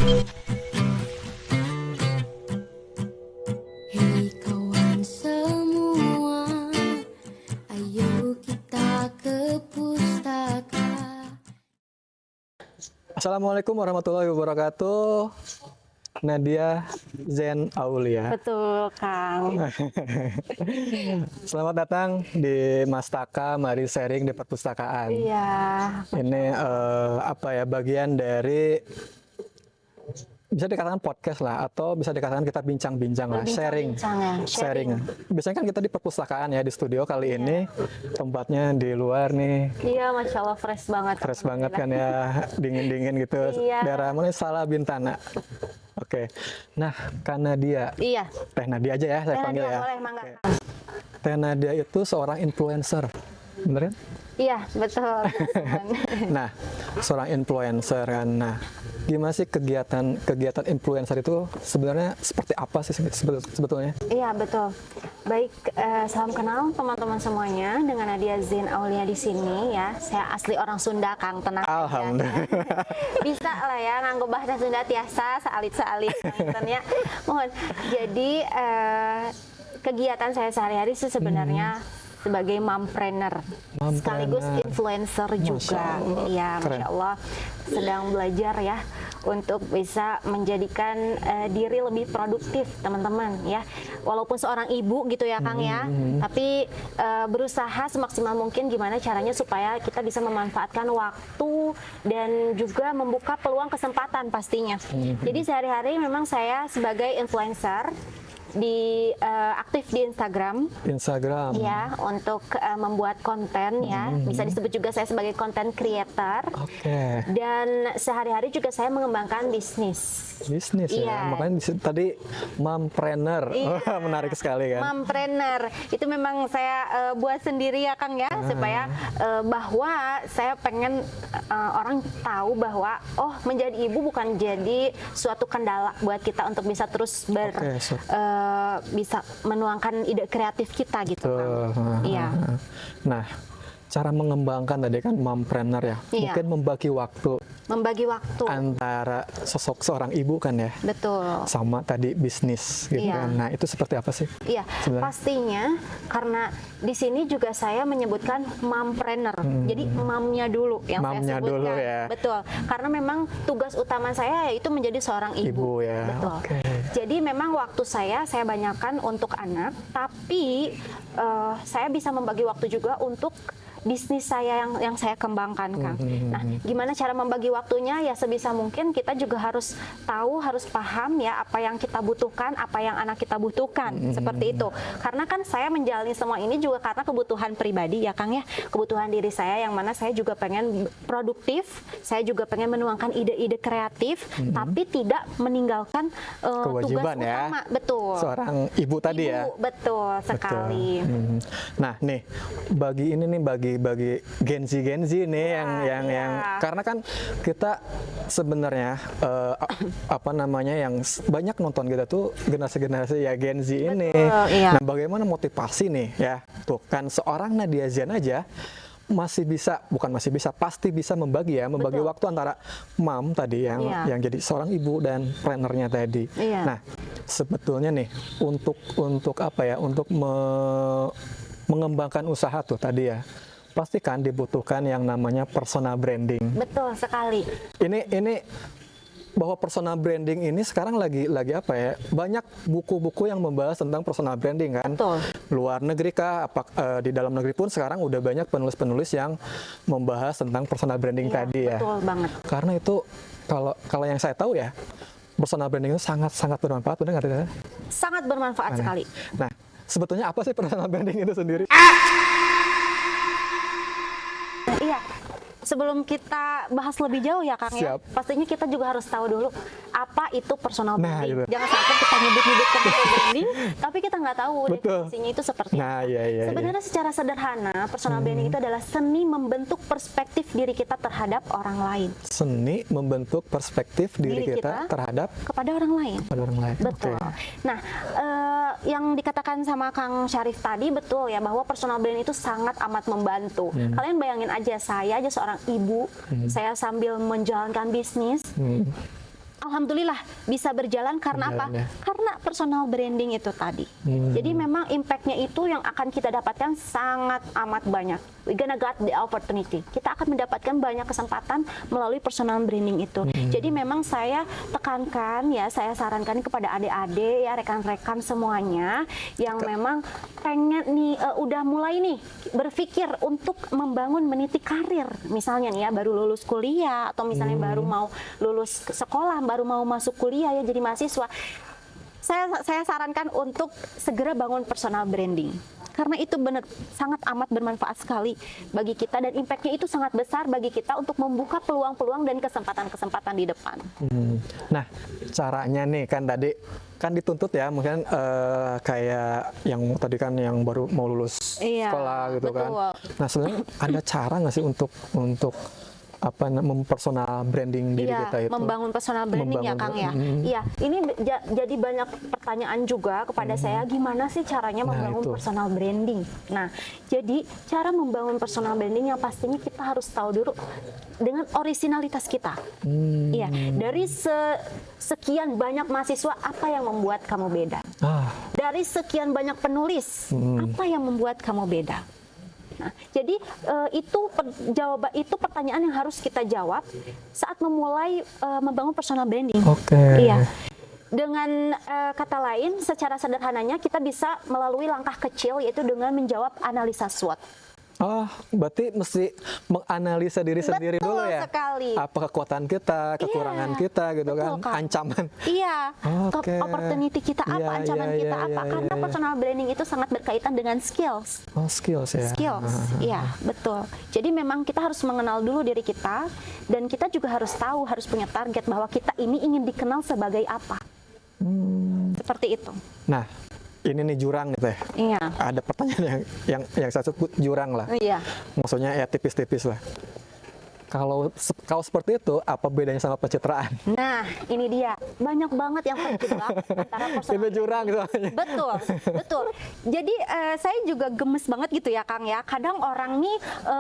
Hei kawan semua, ayo kita ke pustaka. Assalamualaikum warahmatullahi wabarakatuh. Nadia Zen Aulia. Betul, Kang. Selamat datang di Mastaka, mari sharing di perpustakaan. Iya. Ini bagian dari bisa dikatakan podcast lah, atau bisa dikatakan kita bincang-bincang lah, sharing. Sharing. Biasanya kan kita di perpustakaan ya, di studio. Kali ini tempatnya di luar nih. Iya, Masya Allah, fresh banget. Fresh banget kan ya, dingin-dingin gitu. Iya. Daerah mana? Salah Bintana. Oke. Nah, Kak Nadia. Iya. Teh Nadia aja ya saya Nadia, panggil ya. boleh, mangga. Oke. Teh Nadia itu seorang influencer. Bener kan? Iya, betul. Nah, seorang influencer kan. Nah, gimana sih kegiatan influencer itu sebenarnya seperti apa sih sebetulnya? Iya, betul. Baik, salam kenal teman-teman semuanya dengan Nadia Zen Aulia di sini ya. Saya asli orang Sunda, Kang, tenang aja. Alhamdulillah. Bisa lah ya nganggo bahasa Sunda tiasa saalit-saalit ya. Mohon. Jadi kegiatan saya sehari-hari sih sebenarnya sebagai mompreneur sekaligus influencer juga. Iya, Masya Allah, sedang belajar ya untuk bisa menjadikan diri lebih produktif, teman-teman ya. Walaupun seorang ibu gitu ya, Kang ya, tapi berusaha semaksimal mungkin gimana caranya supaya kita bisa memanfaatkan waktu dan juga membuka peluang kesempatan pastinya. Jadi sehari-hari memang saya sebagai influencer aktif di Instagram ya, untuk membuat konten ya, bisa disebut juga saya sebagai content creator. Dan sehari-hari juga saya mengembangkan bisnis ya, makanya tadi mompreneur. Menarik sekali kan, mompreneur itu memang saya buat sendiri ya, Kang ya, supaya bahwa saya pengen orang tahu bahwa menjadi ibu bukan jadi suatu kendala buat kita untuk bisa terus bisa menuangkan ide kreatif kita gitu, Kang. Iya. Nah, cara mengembangkan tadi kan mompreneur ya, mungkin membagi waktu antara sosok seorang ibu kan ya, betul, sama tadi bisnis gitu kan. Nah, itu seperti apa sih? Iya, pastinya karena di sini juga saya menyebutkan mompreneur. Jadi mamnya dulu yang saya sebutkan. Dulu ya. Betul. Karena memang tugas utama saya yaitu menjadi seorang ibu. Ya. Betul. Jadi memang waktu saya banyakkan untuk anak, tapi saya bisa membagi waktu juga untuk bisnis saya yang saya kembangkan, Kang. Nah, gimana cara membagi waktunya? Ya sebisa mungkin kita juga harus tahu, harus paham ya apa yang kita butuhkan, apa yang anak kita butuhkan, seperti itu. Karena kan saya menjalani semua ini juga karena kebutuhan pribadi ya, Kang ya. Kebutuhan diri saya yang mana saya juga pengen produktif, saya juga pengen menuangkan ide-ide kreatif, tapi tidak meninggalkan kewajiban tugas utama. Betul. Seorang ibu tadi ya. Betul sekali. Nah, nih bagi Gen Z nih yang karena kan kita sebenarnya yang banyak nonton kita tuh generasi ya Gen Z ini. Nah, bagaimana motivasi nih ya? Tuh kan seorang Nadia Zen aja pasti bisa membagi waktu antara mom tadi yang jadi seorang ibu dan prenernya tadi. Nah, sebetulnya nih untuk mengembangkan usaha tuh tadi ya, pasti kan dibutuhkan yang namanya personal branding. Betul sekali. Ini bahwa personal branding ini sekarang lagi banyak buku-buku yang membahas tentang personal branding kan. Betul. Luar negeri kah, di dalam negeri pun sekarang udah banyak penulis-penulis yang membahas tentang personal branding tadi ya. Betul banget. Karena itu kalau yang saya tahu ya, personal branding itu sangat bermanfaat, benar nggak tidak? Sangat bermanfaat sekali. Nah, sebetulnya apa sih personal branding itu sendiri? Iya, sebelum kita bahas lebih jauh ya, Kang ya, pastinya kita juga harus tahu dulu apa itu personal branding. Jangan sampai kita nyebut-nyebut personal branding, tapi kita nggak tahu definisinya itu seperti apa. Sebenarnya secara sederhana, personal branding itu adalah seni membentuk perspektif diri kita terhadap orang lain. Seni membentuk perspektif diri kita terhadap kepada orang lain. Betul. Nah, yang dikatakan sama Kang Syarif tadi betul ya, bahwa personal branding itu sangat amat membantu. Kalian bayangin aja, saya aja seorang ibu, saya sambil menjalankan bisnis, alhamdulillah bisa berjalan karena apa? Berjalan, ya. Karena personal branding itu tadi. Jadi memang impact-nya itu yang akan kita dapatkan sangat amat banyak. We gonna got the opportunity. Kita akan mendapatkan banyak kesempatan melalui personal branding itu. Jadi memang saya tekankan ya, saya sarankan kepada adik-adik ya, rekan-rekan semuanya yang memang pengen nih udah mulai nih berpikir untuk membangun meniti karir. Misalnya nih ya, baru lulus kuliah atau misalnya baru mau lulus sekolah, baru mau masuk kuliah ya jadi mahasiswa. Saya sarankan untuk segera bangun personal branding. Karena itu benar sangat amat bermanfaat sekali bagi kita dan impact-nya itu sangat besar bagi kita untuk membuka peluang-peluang dan kesempatan-kesempatan di depan. Nah, caranya nih kan tadi kan dituntut ya, mungkin kayak yang tadi kan yang baru mau lulus sekolah gitu betul. kan. Nah, sebenarnya ada cara nggak sih untuk apa mempersonal branding diri kita itu? Membangun personal branding ya Kang ya. Iya, ini jadi banyak pertanyaan juga kepada saya, gimana sih caranya membangun personal branding. Nah, jadi cara membangun personal branding yang pastinya kita harus tahu dulu dengan originalitas kita. Iya, dari sekian banyak mahasiswa apa yang membuat kamu beda? Dari sekian banyak penulis, apa yang membuat kamu beda? Nah, jadi itu pertanyaan yang harus kita jawab saat memulai membangun personal branding. Iya. Dengan kata lain, secara sederhananya kita bisa melalui langkah kecil yaitu dengan menjawab analisa SWOT. Berarti mesti menganalisa diri sendiri dulu ya. Sekali. Apa kekuatan kita, kekurangan kita gitu kan, ancaman. Iya. Opportunity kita apa, ancaman kita apa? Karena personal branding itu sangat berkaitan dengan skills. Skills ya. Skills, iya betul. Jadi memang kita harus mengenal dulu diri kita dan kita juga harus tahu, harus punya target bahwa kita ini ingin dikenal sebagai apa. Seperti itu. Nah, ini nih jurang gitu ya. Iya. Ada pertanyaan yang saya sebut jurang lah. Iya. Maksudnya ya tipis-tipis lah. Kalau seperti itu, apa bedanya sama pencitraan? Nah, ini dia. Banyak banget yang terjebak antara personal. Itu jurang soalnya. Betul, betul. Jadi saya juga gemes banget gitu ya Kang ya. Kadang orang nih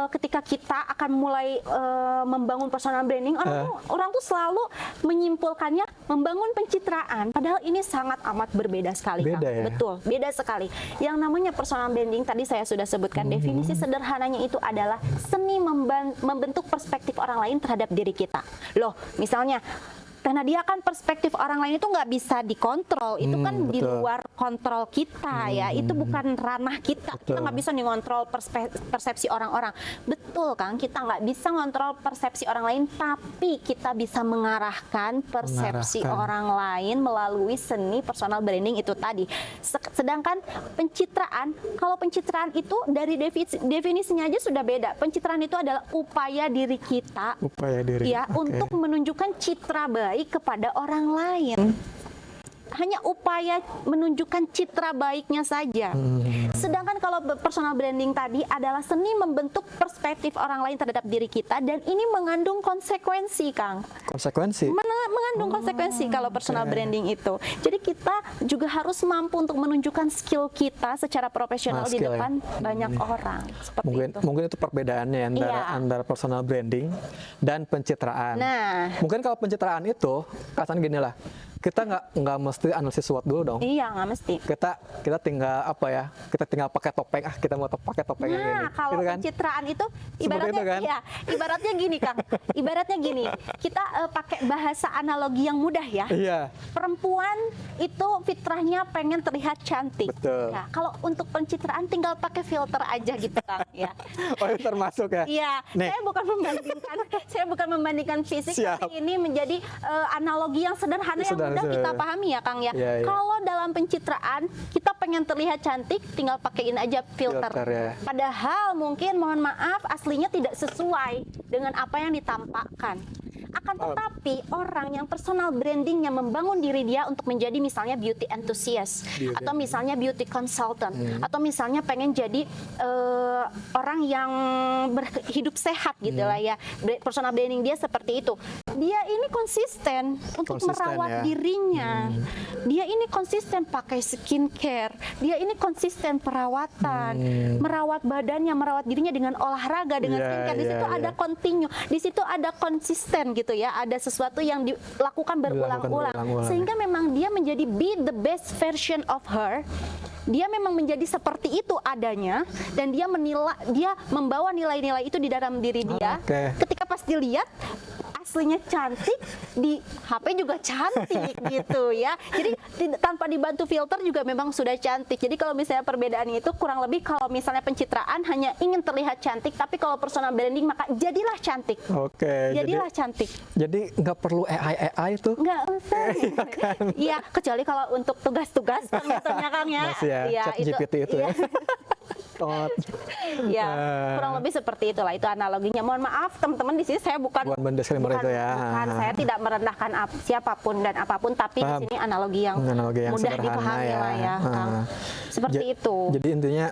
ketika kita akan mulai membangun personal branding, orang tuh selalu menyimpulkannya membangun pencitraan. Padahal ini sangat amat berbeda sekali Kang. Ya? Betul, beda sekali. Yang namanya personal branding tadi saya sudah sebutkan definisi sederhananya itu adalah seni membentuk perspektif orang lain terhadap diri kita. Loh, misalnya karena dia kan perspektif orang lain itu nggak bisa dikontrol, itu kan di luar kontrol kita ya, itu bukan ranah kita, kita nggak bisa mengontrol persepsi orang-orang. Betul Kang, kita nggak bisa mengontrol persepsi orang lain, tapi kita bisa mengarahkan persepsi orang lain melalui seni personal branding itu tadi. Sedangkan pencitraan, kalau pencitraan itu dari definisinya aja sudah beda. Pencitraan itu adalah upaya diri kita, ya, untuk menunjukkan citra baik kepada orang lain. Hanya upaya menunjukkan citra baiknya saja. Sedangkan kalau personal branding tadi adalah seni membentuk perspektif orang lain terhadap diri kita, dan ini mengandung konsekuensi, Kang. Konsekuensi? Mengandung konsekuensi kalau personal branding itu. Jadi kita juga harus mampu untuk menunjukkan skill kita secara profesional di depan banyak orang. Seperti mungkin itu perbedaannya antara personal branding dan pencitraan. Nah, mungkin kalau pencitraan itu, kasarnya gini lah. Kita nggak mesti analisis SWOT dulu dong. Iya, nggak mesti. Kita tinggal apa ya? Kita tinggal pakai topeng. Kita mau pakai topeng yang ini. Nah, kalau gitu kan? pencitraan itu ibaratnya itu kan? Ya, ibaratnya gini, Kang. Ibaratnya gini. Kita pakai bahasa analogi yang mudah ya. Iya. Perempuan itu fitrahnya pengen terlihat cantik. Betul. Nah, kalau untuk pencitraan tinggal pakai filter aja gitu, Kang, ya. Oh, itu termasuk ya. Iya. Saya bukan membandingkan fisik, Siap. tapi ini menjadi analogi yang sederhana yang mudah kita pahami ya Kang ya. Kalau dalam pencitraan kita pengen terlihat cantik, tinggal pakein aja filter. Ya. Padahal mungkin mohon maaf aslinya tidak sesuai dengan apa yang ditampakkan. Akan tetapi orang yang personal brandingnya membangun diri dia untuk menjadi misalnya beauty enthusiast, atau misalnya beauty consultant, atau misalnya pengen jadi orang yang hidup sehat gitu lah ya. Personal branding dia seperti itu. dia ini konsisten untuk Konsisten, merawat ya. dirinya. Dia ini konsisten pakai skincare. Dia ini konsisten perawatan, merawat badannya, merawat dirinya dengan olahraga, dengan Iya, skincare. Di iya, situ ada iya. continue, di situ ada konsisten gitu ya. Ada sesuatu yang dilakukan berulang-ulang, berulang-ulang, sehingga memang dia menjadi be the best version of her. Dia memang menjadi seperti itu adanya, dan dia membawa nilai-nilai itu di dalam diri dia. Oke. Ketika pas dilihat aslinya cantik, di HP juga cantik gitu ya. Jadi tanpa dibantu filter juga memang sudah cantik. Jadi kalau misalnya perbedaan itu kurang lebih, kalau misalnya pencitraan hanya ingin terlihat cantik, tapi kalau personal branding maka jadilah cantik. Oke. Jadilah cantik. Jadi nggak perlu AI itu. Nggak usah. Iya, kecuali kalau untuk tugas-tugas kan biasanya Kang ya. Masih ya, Iya, chat GPT itu ya. iya. Tot. Ya, kurang lebih seperti itulah, itu analoginya. Mohon maaf teman-teman, di sini saya bukan Bukan disclaimer itu ya. bukan, saya tidak merendahkan siapapun dan apapun, tapi Paham. di sini analogi yang Analogi yang mudah sederhana dipahami ya. lah ya, Kang. Seperti itu. Jadi intinya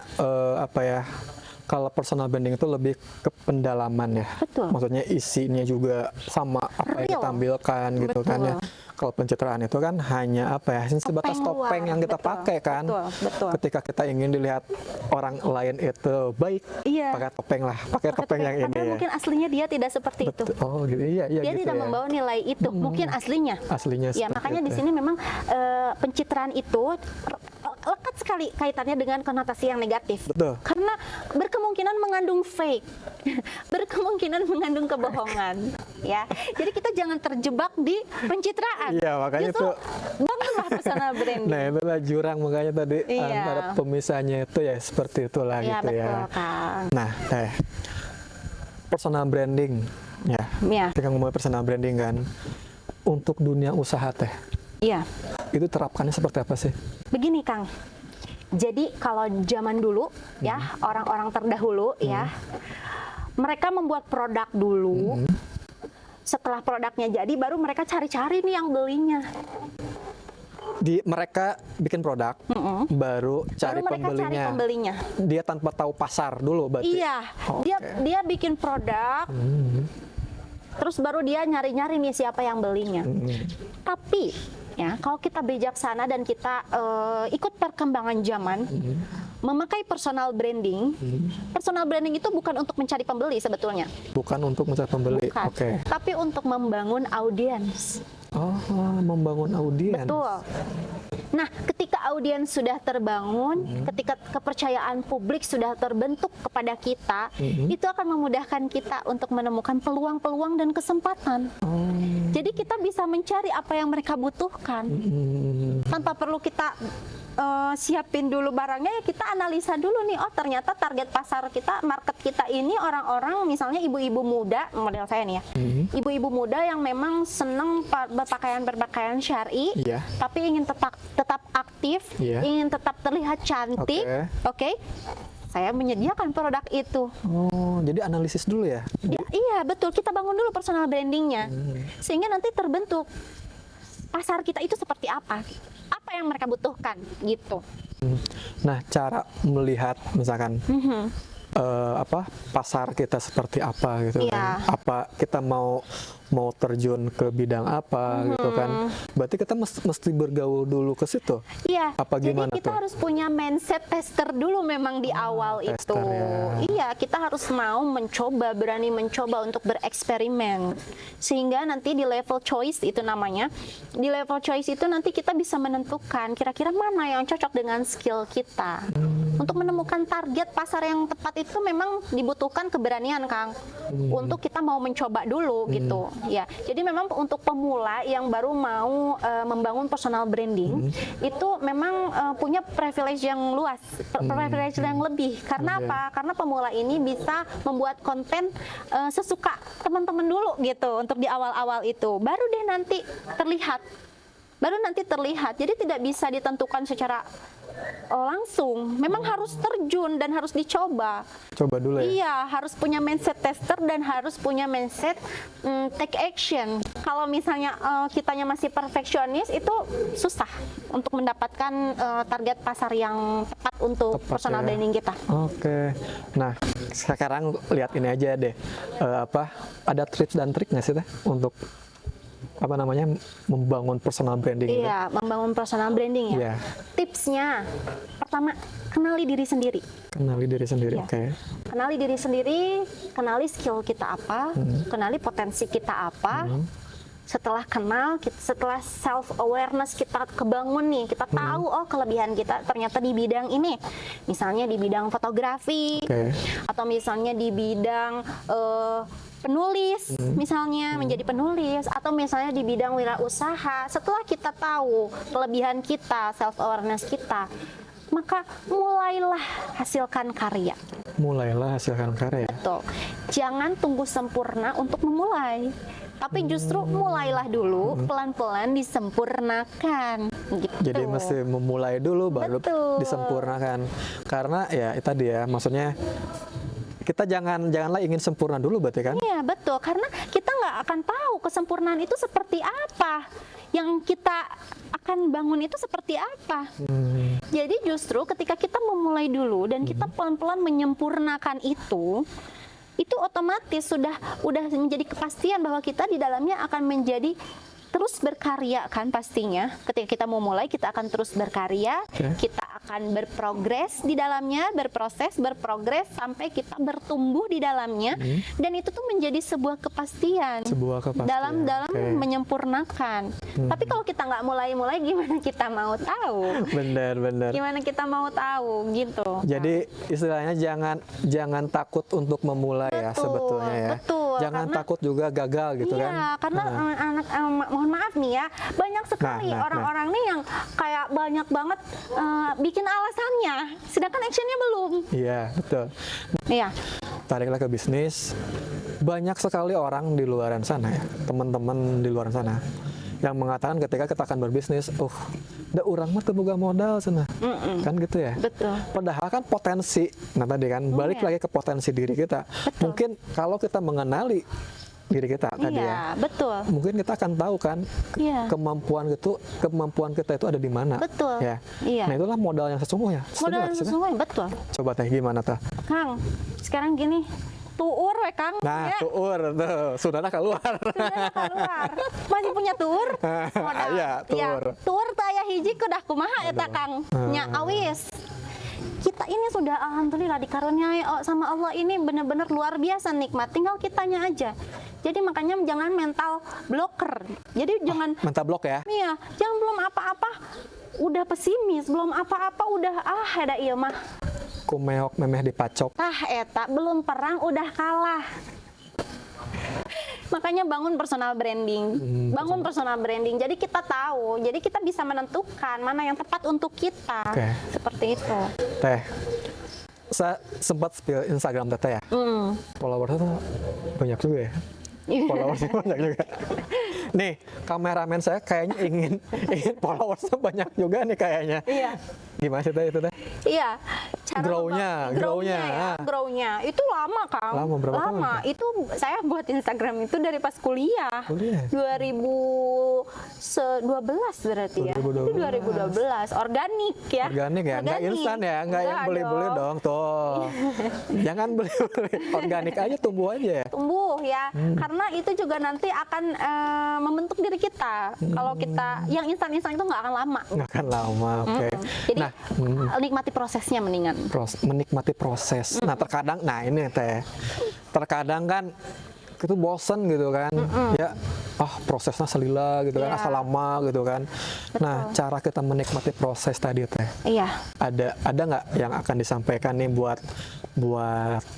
apa ya? Kalau personal branding itu lebih ke pendalaman ya. Betul. Maksudnya isinya juga sama apa yang Real. kita tampilkan gitu kan ya. Kalau pencitraan itu kan hanya apa ya? Sebatas Topeng topeng luar. yang kita Betul, pakai kan. betul, betul. Ketika kita ingin dilihat orang lain itu baik, Iya. pakai topeng lah, pakai topeng yang ini Padahal ya. mungkin aslinya dia tidak seperti itu. Oh gitu, iya iya Dia gitu tidak ya. membawa nilai itu, mungkin aslinya. Aslinya Ya, seperti makanya itu di ya. sini memang pencitraan itu lekat sekali kaitannya dengan konotasi yang negatif. Betul. Karena berkemungkinan mengandung fake, berkemungkinan mengandung kebohongan. Ya, jadi kita jangan terjebak di pencitraan. Iya, makanya Justru tuh. bangunlah personal branding. Nah itulah jurang makanya tadi Iya. antara pemisahnya itu ya seperti itulah Iya, gitu ya. betul, Kang. Nah, personal branding ya. Iya. Kita ngomongin personal branding kan, untuk dunia usaha teh, Iya. itu terapkannya seperti apa sih? Begini, Kang. Jadi kalau zaman dulu ya, orang-orang terdahulu ya, mereka membuat produk dulu. Setelah produknya jadi, baru mereka cari-cari nih yang belinya. Mereka bikin produk, baru cari Baru mereka cari pembelinya. Dia tanpa tahu pasar dulu berarti. Iya, Oke. dia bikin produk, terus baru dia nyari-nyari nih siapa yang belinya. Tapi ya, kalau kita bijaksana dan kita ikut perkembangan zaman, memakai personal branding, personal branding itu bukan untuk mencari pembeli sebetulnya, Bukan untuk mencari pembeli. bukan, Oke. tapi untuk membangun audiens. Oh, membangun audiens. Betul. Nah, ketika audiens sudah terbangun, ketika kepercayaan publik sudah terbentuk kepada kita, itu akan memudahkan kita untuk menemukan peluang-peluang dan kesempatan. Jadi kita bisa mencari apa yang mereka butuhkan. Tanpa perlu kita siapin dulu barangnya, ya kita analisa dulu nih, oh ternyata target pasar kita, market kita ini orang-orang misalnya ibu-ibu muda, model saya nih ya, ibu-ibu muda yang memang seneng berpakaian syar'i, Iya. tapi ingin tetap aktif, Iya. ingin tetap terlihat cantik, oke? Saya menyediakan produk itu. Oh, jadi analisis dulu ya? Ya, iya betul, kita bangun dulu personal brandingnya, sehingga nanti terbentuk pasar kita itu seperti apa yang mereka butuhkan gitu. Nah, cara melihat misalkan pasar kita seperti apa gitu Iya. kan? Apa kita mau terjun ke bidang apa gitu kan? Berarti kita mesti bergaul dulu ke situ. Iya. Apa Jadi gimana kita tuh? harus punya mindset tester dulu memang di awal itu. tester ya. Iya, kita harus mau mencoba, berani mencoba untuk bereksperimen. Sehingga nanti di level choice itu namanya. Di level choice itu nanti kita bisa menentukan kira-kira mana yang cocok dengan skill kita. Untuk menemukan target pasar yang tepat itu memang dibutuhkan keberanian, Kang. Untuk kita mau mencoba dulu gitu. Ya. Jadi memang untuk pemula yang baru mau membangun personal branding itu memang punya privilege yang luas, privilege yang lebih. Karena apa? Karena pemula ini bisa membuat konten sesuka teman-teman dulu gitu untuk di awal-awal itu. Baru deh nanti terlihat. Jadi tidak bisa ditentukan secara langsung. Memang harus terjun dan harus dicoba. Coba dulu ya. Iya, harus punya mindset tester dan harus punya mindset take action. Kalau misalnya kitanya masih perfeksionis, itu susah untuk mendapatkan target pasar yang tepat untuk personal ya. branding kita. Oke. Nah, sekarang lihat ini aja deh. Ada tips dan trik nggak sih teh untuk apa namanya, membangun personal branding. Iya, membangun personal branding ya. Iya. Tipsnya, pertama, kenali diri sendiri. Kenali diri sendiri. Iya. Oke. Kenali diri sendiri, kenali skill kita apa, kenali potensi kita apa. Setelah kenal, setelah self awareness kita kebangun nih, kita tahu oh kelebihan kita ternyata di bidang ini, misalnya di bidang fotografi, Oke. atau misalnya di bidang penulis, misalnya menjadi penulis, atau misalnya di bidang wirausaha. Setelah kita tahu kelebihan kita, self awareness kita, maka mulailah hasilkan karya. Mulailah hasilkan karya. Betul. Jangan tunggu sempurna untuk memulai. Tapi justru mulailah dulu, pelan-pelan disempurnakan. Gitu. Jadi mesti memulai dulu baru Betul. disempurnakan. Karena ya itu tadi ya, maksudnya kita janganlah ingin sempurna dulu berarti kan? Iya betul, karena kita nggak akan tahu kesempurnaan itu seperti apa. Yang kita akan bangun itu seperti apa. Jadi justru ketika kita memulai dulu dan kita pelan-pelan menyempurnakan itu otomatis sudah menjadi kepastian bahwa kita di dalamnya akan menjadi terus berkarya kan pastinya. Ketika kita mau mulai, kita akan terus berkarya, kita akan berprogres di dalamnya, berprogres sampai kita bertumbuh di dalamnya, dan itu tuh menjadi sebuah kepastian. Dalam menyempurnakan. Tapi kalau kita nggak mulai-mulai, gimana kita mau tahu? Benar. Gimana kita mau tahu gitu? Jadi istilahnya jangan takut untuk memulai ya sebetulnya ya. Betul, Jangan karena- takut juga gagal gitu kan. Iya, karena mohon maaf nih ya, banyak sekali orang-orang nih yang kayak banyak banget bikin alasannya, sedangkan actionnya belum. Iya, betul. Iya, Tariklah ke bisnis. Banyak sekali orang di luar sana ya, teman-teman di luar sana yang mengatakan ketika kita akan berbisnis, da urang mah teu boga modal cenah. Kan gitu ya. betul. Padahal kan potensi, nah tadi kan balik Iya. lagi ke potensi diri kita. Betul. Mungkin kalau kita mengenali diri kita tadi ya, Iya, betul. mungkin kita akan tahu kan Iya. kemampuan kita itu ada di mana. Betul. Ya. Iya. Nah itulah modal yang sesungguhnya. Setuju Modal nggak sih, Teh? sesungguhnya betul. Coba Teh gimana Teh? Kang, sekarang gini, tuur we Kang. Nah, Ya, tuur tuh, sudah keluar. sudah keluar. Masih punya tuur? Modal. Iya, tuur. Ya, tuur teh aya hiji kudah kumaha eta Kang. Nya awis. Kita ini sudah alhamdulillah dikaruniai sama Allah ini benar-benar luar biasa nikmat. Tinggal kitanya aja. Jadi makanya jangan mental blocker. Jadi jangan Mental blok ya. iya, jangan belum apa-apa udah pesimis, belum apa-apa udah ada ieu mah. Kumeok memeh dipacok. Eta belum perang udah kalah. Makanya bangun personal branding. Bangun personal branding. Jadi kita tahu, jadi kita bisa menentukan mana yang tepat untuk kita. Oke. Seperti itu. Teh, saya sempat spill Instagram Teteh ya. Followersnya tuh banyak juga ya. Followersnya banyak juga. Nih, kameramen saya kayaknya ingin followersnya banyak juga nih kayaknya. Iya. Gimana sih Teh itu Teh? Iya, cara Grow-nya. ya, grow-nya itu lama Kang. Lama, berapa tahun? Itu saya buat Instagram itu dari pas kuliah. Kuliah? 2012 berarti ya. Itu 2012, organik ya. Organik ya, nggak instan ya, nggak yang beli-beli dong tuh. Jangan beli-beli, organik aja tumbuh aja ya. Tumbuh ya, karena itu juga nanti akan membentuk diri kita. Kalau kita yang instan-instan itu nggak akan lama. Nggak akan lama, oke. Jadi Nah, nikmati prosesnya mendingan. menikmati proses. Nah terkadang, nah ini Teh, terkadang kan itu bosen gitu kan, ya, prosesnya selila gitu kan, Iya. asal lama gitu kan. Nah cara kita menikmati proses tadi Teh, Iya. ada nggak yang akan disampaikan nih buat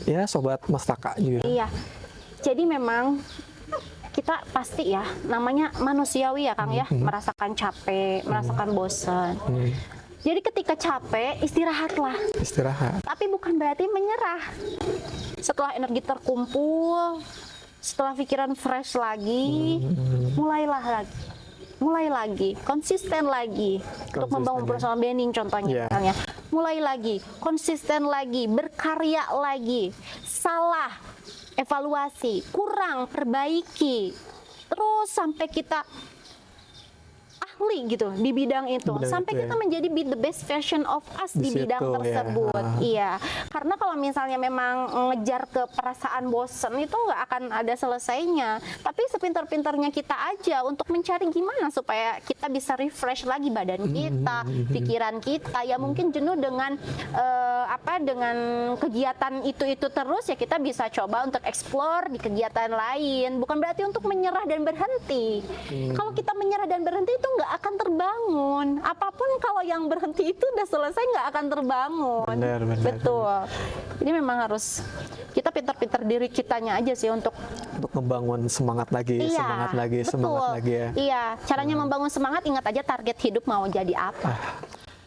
ya sobat Mastaka juga? Iya. Jadi memang kita pasti ya, namanya manusiawi ya Kang ya, merasakan capek, merasakan bosan. Jadi ketika capek, istirahatlah. Istirahat. Tapi bukan berarti menyerah. Setelah energi terkumpul, setelah pikiran fresh lagi, mulai lagi, konsisten lagi untuk membangun personal branding contohnya Yeah. misalnya. Mulai lagi, konsisten lagi, berkarya lagi, salah, evaluasi, kurang, perbaiki, terus sampai kita ahli gitu di bidang itu, Bidang sampai itu, kita ya. menjadi be the best version of us Di di bidang situ, ya. tersebut. Iya, karena kalau misalnya memang ngejar ke perasaan bosen itu nggak akan ada selesainya. Tapi sepintar-pintarnya kita aja untuk mencari gimana supaya kita bisa refresh lagi badan kita, pikiran kita. Ya mungkin jenuh dengan dengan kegiatan itu terus, ya kita bisa coba untuk explore di kegiatan lain. Bukan berarti untuk menyerah dan berhenti. Kalau kita menyerah dan berhenti itu nggak akan terbangun. Apapun kalau yang berhenti itu udah selesai nggak akan terbangun. Benar. Betul. Jadi memang harus kita pintar-pintar diri kitanya aja sih untuk Membangun semangat lagi, semangat lagi ya. Iya, caranya membangun semangat, ingat aja target hidup mau jadi apa.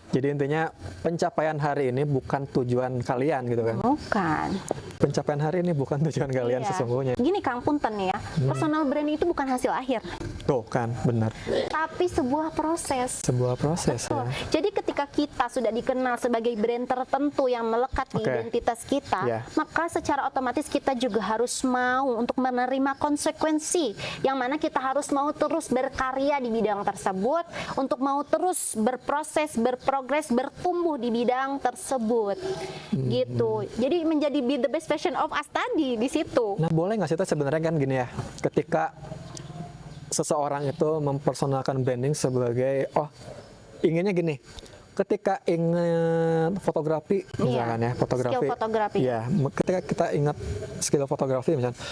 Jadi intinya pencapaian hari ini bukan tujuan kalian gitu kan. Bukan. Pencapaian hari ini bukan tujuan kalian Iya. sesungguhnya. Gini Kang Punten ya, personal branding itu bukan hasil akhir, Tuh kan, benar. tapi sebuah proses. Sebuah proses Betul. ya. Jadi ketika kita sudah dikenal sebagai brand tertentu yang melekat di Oke. identitas kita, Iya. maka secara otomatis kita juga harus mau untuk menerima konsekuensi, yang mana kita harus mau terus berkarya di bidang tersebut, untuk mau terus berproses, berprogres, bertumbuh di bidang tersebut. Gitu. Jadi menjadi be the best version of us tadi di situ. Nah, boleh nggak sih, sebenarnya kan gini ya, ketika seseorang itu mempersonalkan branding sebagai, inginnya gini, ketika ingat fotografi misalkan ya, fotografi. Skill fotografi. Iya, ketika kita ingat skill fotografi misalkan,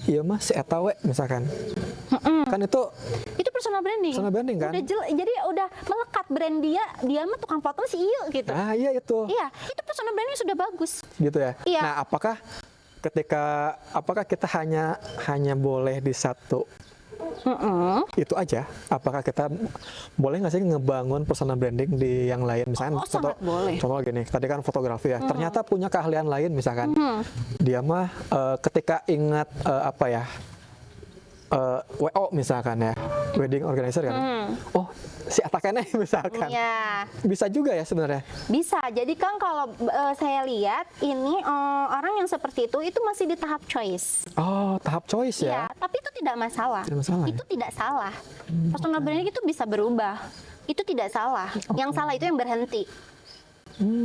iya mah si eta we misalkan. Kan itu Personal branding. Personal branding kan? Jadi udah melekat brand dia mah tukang foto si Iyo gitu. nah iya itu. Iya, itu personal branding sudah bagus. Gitu ya. Iya. Nah, apakah kita hanya boleh di satu itu aja? Apakah kita boleh nggak sih ngebangun personal branding di yang lain? Misalnya sangat boleh. contoh gini, tadi kan fotografi ya. Ternyata punya keahlian lain misalkan. Dia mah ketika ingat WO misalkan ya, wedding organizer kan. Si Atakene misalkan. Iya. Bisa juga ya sebenarnya. Bisa. Jadi kan kalau saya lihat ini orang yang seperti itu masih di tahap choice. Oh, tahap choice Iya, ya. tapi itu tidak masalah. Tidak masalah, Itu tidak salah. Personal branding itu bisa berubah. Itu tidak salah. Yang salah itu yang berhenti.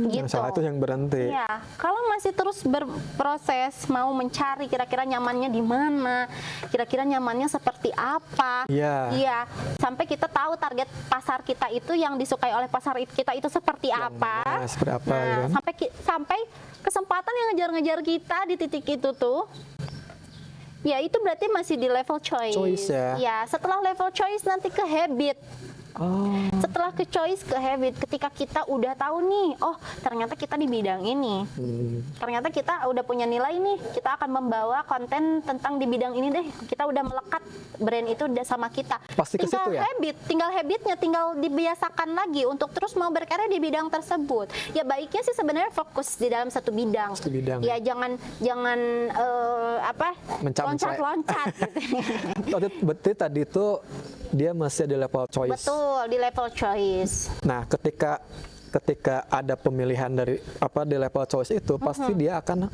Yang salah itu yang berhenti. Iya, kalau masih terus berproses, mau mencari kira-kira nyamannya di mana, kira-kira nyamannya seperti apa. Iya. Sampai kita tahu target pasar kita itu yang disukai oleh pasar kita itu seperti apa. mana, seperti apa, Nah, ya kan? sampai kesempatan yang ngejar-ngejar kita di titik itu tuh. Ya, itu berarti masih di level choice. Choice ya. Ya, setelah level choice nanti ke habit. Setelah ke choice, ke habit, ketika kita udah tahu nih, ternyata kita di bidang ini, ternyata kita udah punya nilai nih, kita akan membawa konten tentang di bidang ini deh, kita udah melekat brand itu udah sama kita. Pasti ke situ ya? Tinggal habitnya, tinggal dibiasakan lagi untuk terus mau berkarya di bidang tersebut. Ya baiknya sih sebenarnya fokus di dalam satu bidang. Ya jangan loncat-loncat. Gitu. Berarti tadi itu dia masih di level choice. Betul, di level choice. Nah, ketika ada pemilihan di level choice itu, pasti dia akan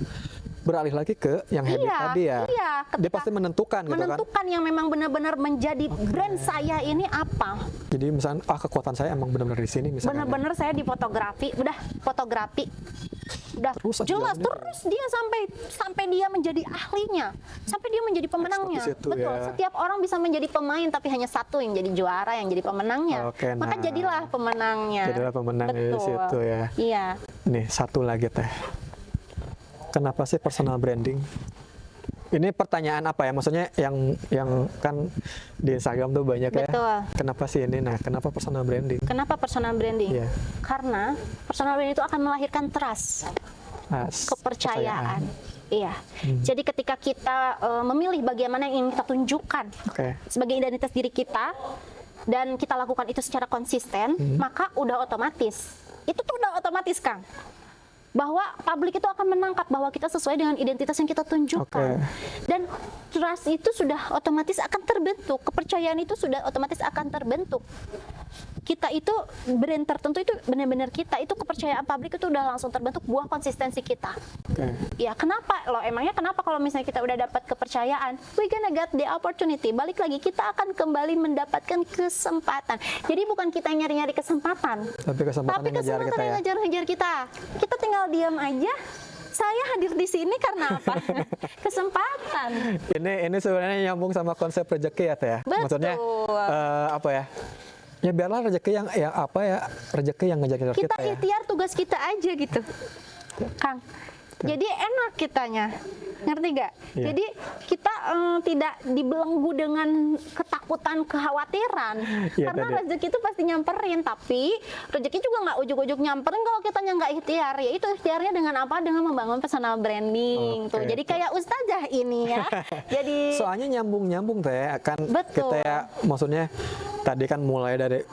beralih lagi ke yang habit tadi ya. Iya, Dia pasti menentukan gitu kan. Menentukan yang memang benar-benar menjadi brand saya ini apa. Jadi misalnya kekuatan saya emang benar-benar di sini misalnya. Benar-benar saya di fotografi, udah Terus aja jelas jalannya. terus dia sampai dia menjadi ahlinya, sampai dia menjadi pemenangnya. Expert di situ, Betul, ya. setiap orang bisa menjadi pemain tapi hanya satu yang jadi juara, yang jadi pemenangnya. Oke, Maka nah. jadilah pemenangnya. Jadilah pemenang di Betul. situ ya. Iya. Nih, satu lagi Teh. Kenapa sih personal branding? Ini pertanyaan apa ya? Maksudnya yang kan di Instagram tuh banyak ya. Betul. Kenapa sih ini? Nah, kenapa personal branding? Kenapa personal branding? Iya. Karena personal branding itu akan melahirkan trust. Kepercayaan. Iya. Jadi ketika kita memilih bagaimana yang ingin kita tunjukkan Oke. sebagai identitas diri kita dan kita lakukan itu secara konsisten, maka udah otomatis. Itu tuh udah otomatis, Kang. Bahwa publik itu akan menangkap bahwa kita sesuai dengan identitas yang kita tunjukkan. Dan trust itu sudah otomatis akan terbentuk, kepercayaan itu sudah otomatis akan terbentuk. kita itu brand tertentu itu benar-benar kita itu kepercayaan publik itu udah langsung terbentuk buah konsistensi kita. Ya kenapa loh, emangnya kenapa kalau misalnya kita udah dapat kepercayaan, we gonna get the opportunity, balik lagi kita akan kembali mendapatkan kesempatan. Jadi bukan kita nyari-nyari kesempatan, Tapi kesempatan yang ngejar kita yang ya. ngejar-ngejar kita tinggal diam aja. Saya hadir di sini karena apa? Kesempatan. Ini sebenarnya nyambung sama konsep rezeki ya Teh ya. Betul. Maksudnya apa ya? Ya biarlah rezeki yang apa ya, rezeki yang ngejar-ngejar Kita kita ya. ikhtiar tugas kita aja gitu, Kang. Jadi enak kitanya, ngerti gak? Iya. Jadi kita tidak dibelenggu dengan ketakutan, kekhawatiran. Iya, Karena tadi. rezeki itu pasti nyamperin, tapi rezeki juga nggak ujuk-ujuk nyamperin kalau kitanya nggak ikhtiar. Ya itu ikhtiarnya dengan apa? Dengan membangun personal branding. Oke. Tuh. Jadi kayak ustazah ini ya. Jadi Soalnya nyambung kan Betul. kita ya, maksudnya tadi kan mulai dari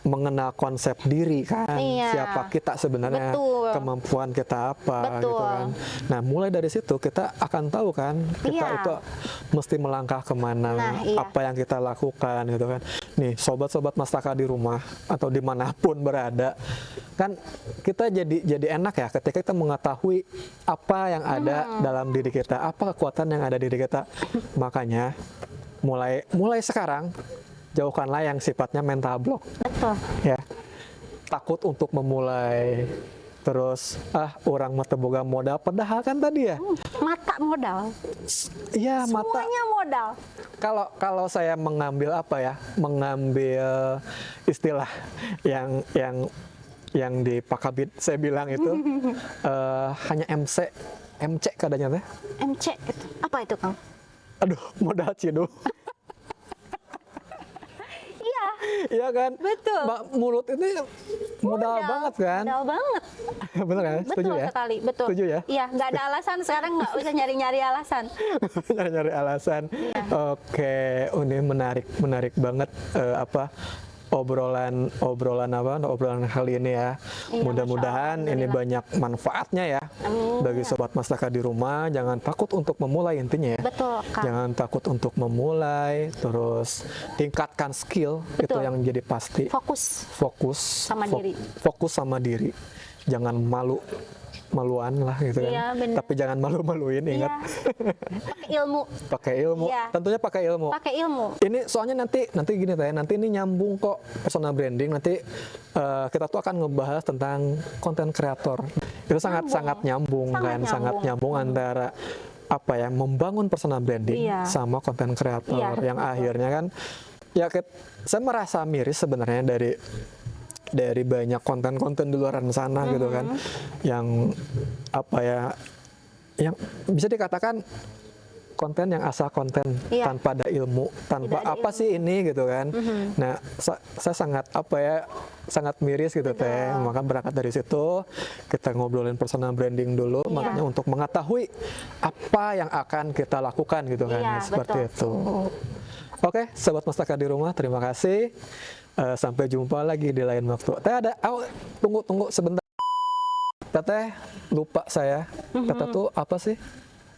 mengenal konsep diri kan, Iya. siapa kita sebenarnya, Betul. kemampuan kita apa Betul. gitu kan. Nah mulai dari situ kita akan tahu kan kita Iya. itu mesti melangkah kemana, Nah, iya. apa yang kita lakukan gitu kan. Nih sobat-sobat Mastaka di rumah atau dimanapun berada, kan kita jadi enak ya ketika kita mengetahui apa yang ada dalam diri kita, apa kekuatan yang ada di diri kita. Makanya mulai sekarang jauhkanlah yang sifatnya mental block betul. ya, takut untuk memulai, terus orang mata boga modal, padahal kan tadi ya Mata modal, iya mata. semuanya modal. Kalau saya mengambil mengambil istilah yang di Pakabit saya bilang itu hanya MC kadanya teh. MC gitu. Apa itu, Kang? Aduh, modal ciduk. Iya, Iya kan? Betul. Mulut itu modal banget kan? Modal banget. Bener kan? Setuju Betul ya? sekali, betul. Setuju ya? Iya, nggak ada alasan sekarang, nggak usah nyari-nyari alasan. Nyari-nyari alasan. Iya. Oke, ini menarik banget obrolan kali ini ya. Iya, Mudah-mudahan Masya Allah, ini banyak manfaatnya ya. Amin. Bagi sobat Mastaka di rumah, jangan takut untuk memulai intinya ya. Betul, Kang. Jangan takut untuk memulai, terus tingkatkan skill, itu Betul. yang jadi pasti. Fokus. Fokus diri. Fokus sama diri. Jangan maluan lah gitu kan. Iya, bener. Tapi jangan malu-maluin, ingat. Iya. Pakai ilmu. Pakai ilmu. Iya. Tentunya pakai ilmu. Pakai ilmu. Ini soalnya nanti gini Teh, nanti ini nyambung kok personal branding. Nanti kita tuh akan ngebahas tentang konten kreator. Itu sangat nyambung kan, sangat nyambung antara membangun personal branding Iya. sama konten kreator Iya, yang akhirnya kan ya saya merasa miris sebenarnya dari banyak konten-konten di luar sana gitu kan, yang yang bisa dikatakan konten yang asal konten, Iya. tanpa ada ilmu, tanpa Tidak ada apa sih ini gitu kan. Nah, saya sangat sangat miris gitu Teh. Maka berangkat dari situ kita ngobrolin personal branding dulu, Iya. makanya untuk mengetahui apa yang akan kita lakukan gitu kan. Iya, Seperti betul. itu. Oke, sobat Mastaka di rumah, terima kasih. Sampai jumpa lagi di lain waktu. Teh tunggu sebentar. Teteh lupa saya. Teteh tuh apa sih?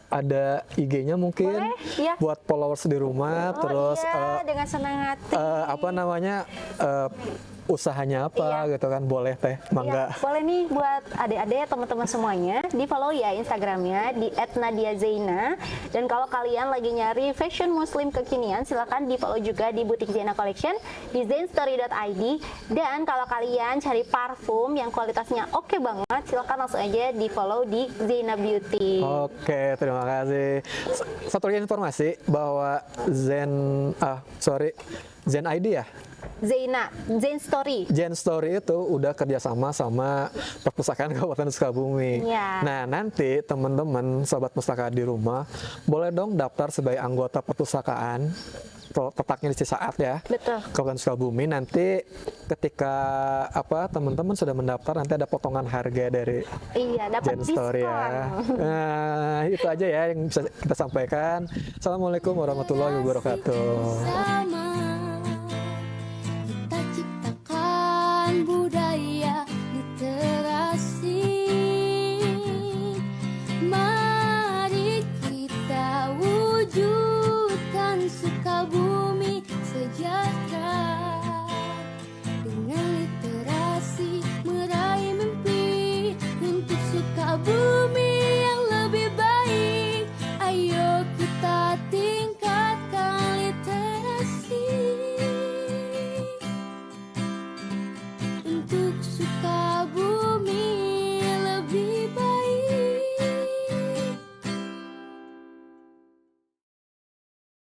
Ada IG-nya mungkin Boleh, iya. buat followers di rumah, terus iya, dengan senang hati. usahanya apa Iya. gitu kan, boleh Teh, mangga. Ya, boleh nih buat adik-adik teman-teman semuanya, di follow ya Instagramnya di @nadiazaina. Dan kalau kalian lagi nyari fashion muslim kekinian, silakan di follow juga di butik Zaina Collection di zainstory.id. Dan kalau kalian cari parfum yang kualitasnya oke banget, silakan langsung aja di follow di Zaina Beauty. Oke, terima kasih. Satu lagi informasi bahwa Zen ID ya? Zain Story. Zen Story itu udah kerjasama sama Perpustakaan Kabupaten Sukabumi. Iya. Nah, nanti teman-teman sobat pustaka di rumah boleh dong daftar sebagai anggota perpustakaan. Tepatnya di Cisaat ya. Betul. Kabupaten Sukabumi. Nanti ketika teman-teman sudah mendaftar, nanti ada potongan harga dari Iya, dapat Zen Story ya. diskon. Nah, itu aja ya yang bisa kita sampaikan. Assalamualaikum warahmatullahi wabarakatuh. Sama